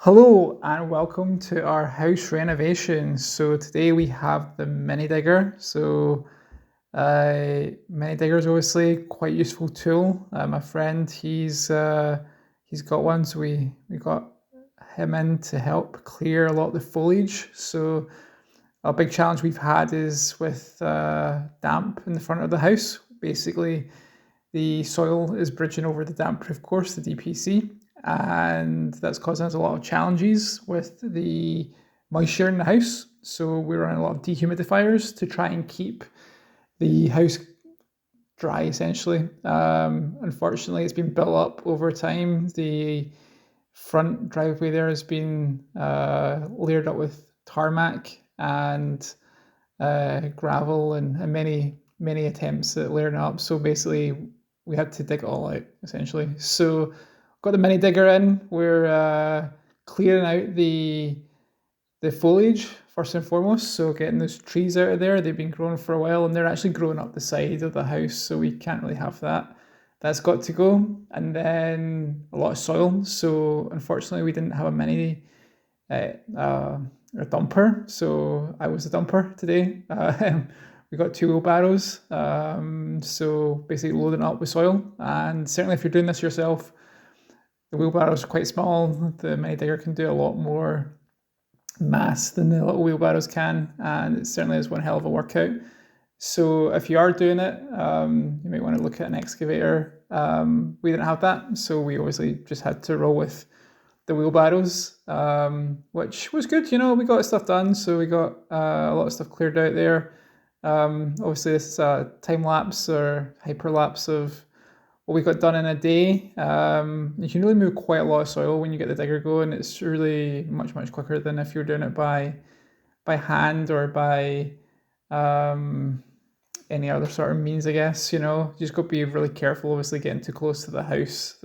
Hello and welcome to our house renovation. So today we have the mini digger. Mini digger is obviously quite useful tool. My friend, he's got one, so we got him in to help clear a lot of the foliage. So a big challenge we've had is with damp in the front of the house. Basically, the soil is bridging over the damp proof course, the DPC, and that's causing us a lot of challenges with the moisture in the house. So we're running a lot of dehumidifiers to try and keep the house dry, essentially. Unfortunately, it's been built up over time. The front driveway there has been layered up with tarmac and gravel and many attempts at layering it up. So basically, we had to dig it all out essentially. So got the mini digger in. We're clearing out the foliage first and foremost. So getting those trees out of there. They've been growing for a while and they're actually growing up the side of the house. So we can't really have that. That's got to go. And then a lot of soil. So unfortunately, we didn't have a mini a dumper. So I was the dumper today. We got two wheelbarrows. So basically loading up with soil. And certainly if you're doing this yourself, the wheelbarrows are quite small. The mini digger can do a lot more mass than the little wheelbarrows can. And it certainly is one hell of a workout. So if you are doing it, you might want to look at an excavator. We didn't have that. So we obviously just had to roll with the wheelbarrows, which was good. We got stuff done. So we got a lot of stuff cleared out there. Obviously, this is a time lapse or hyperlapse of what we got done in a day. You can really move quite a lot of soil when you get the digger going. It's really much quicker than if you're doing it by hand or by any other sort of means, I guess. You just got to be really careful. Obviously, getting too close to the house.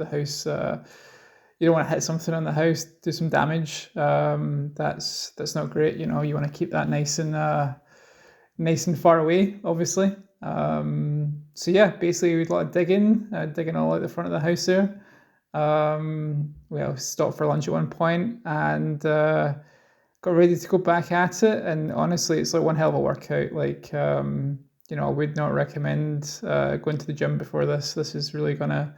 You don't want to hit something on the house, do some damage. That's not great. You want to keep that nice and far away, obviously. So yeah, basically we did a lot of digging all out the front of the house there. We stopped for lunch at one point and got ready to go back at it. And honestly, it's like one hell of a workout. I would not recommend going to the gym before this. This is really gonna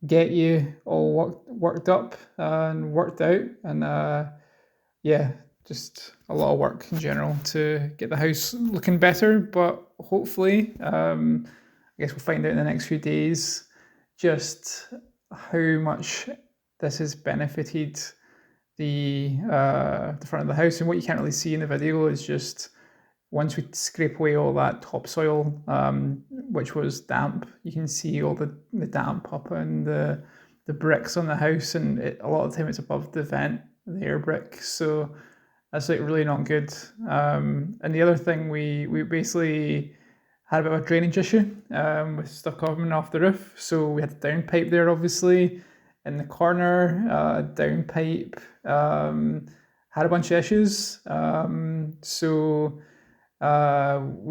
get you all worked up and worked out, and just a lot of work in general to get the house looking better. But hopefully, I guess we'll find out in the next few days just how much this has benefited the front of the house. And what you can't really see in the video is just once we scrape away all that topsoil, which was damp, you can see all the damp up on the bricks on the house, and a lot of the time it's above the vent, the air brick. So that's really not good. And the other thing, we basically had a bit of a drainage issue with stuff coming off the roof. So we had the downpipe there, obviously, in the corner, downpipe had a bunch of issues. We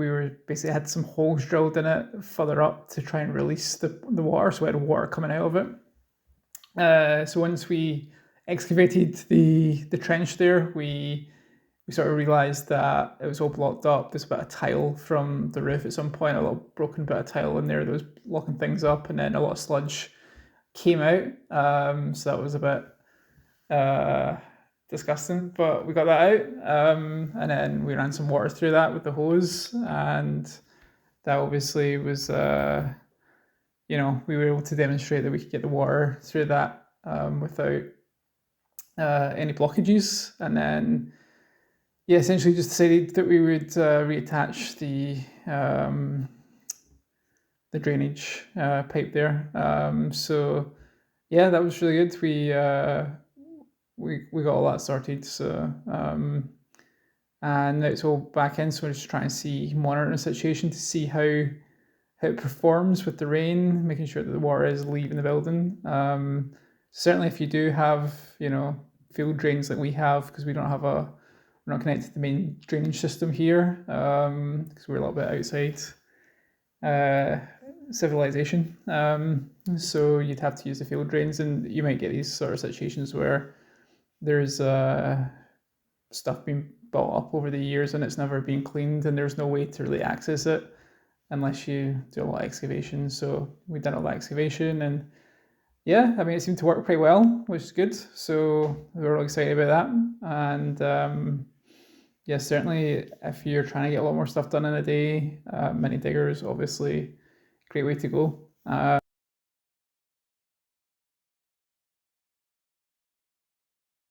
were basically had some holes drilled in it further up to try and release the water, so we had water coming out of it. So once we excavated the trench there, we sort of realised that it was all blocked up. There's a bit of tile from the roof at some point, a little broken bit of tile in there that was blocking things up, and then a lot of sludge came out. So that was a bit disgusting, but we got that out, and then we ran some water through that with the hose, and that obviously was we were able to demonstrate that we could get the water through that without any blockages. And then essentially just decided that we would reattach the drainage pipe there. That was really good. We got all that sorted. So and now it's all back in. So we're just trying to monitor the situation to see how it performs with the rain, making sure that the water is leaving the building. Certainly, if you do have field drains like we have, because we're not connected to the main drainage system here, because we're a little bit outside civilization. So you'd have to use the field drains, and you might get these sort of situations where there's stuff being built up over the years and it's never been cleaned, and there's no way to really access it unless you do a lot of excavation. So we did a lot of excavation, and yeah, I mean, it seemed to work pretty well, which is good. So we were all excited about that. And yeah, certainly if you're trying to get a lot more stuff done in a day, mini digger is obviously a great way to go.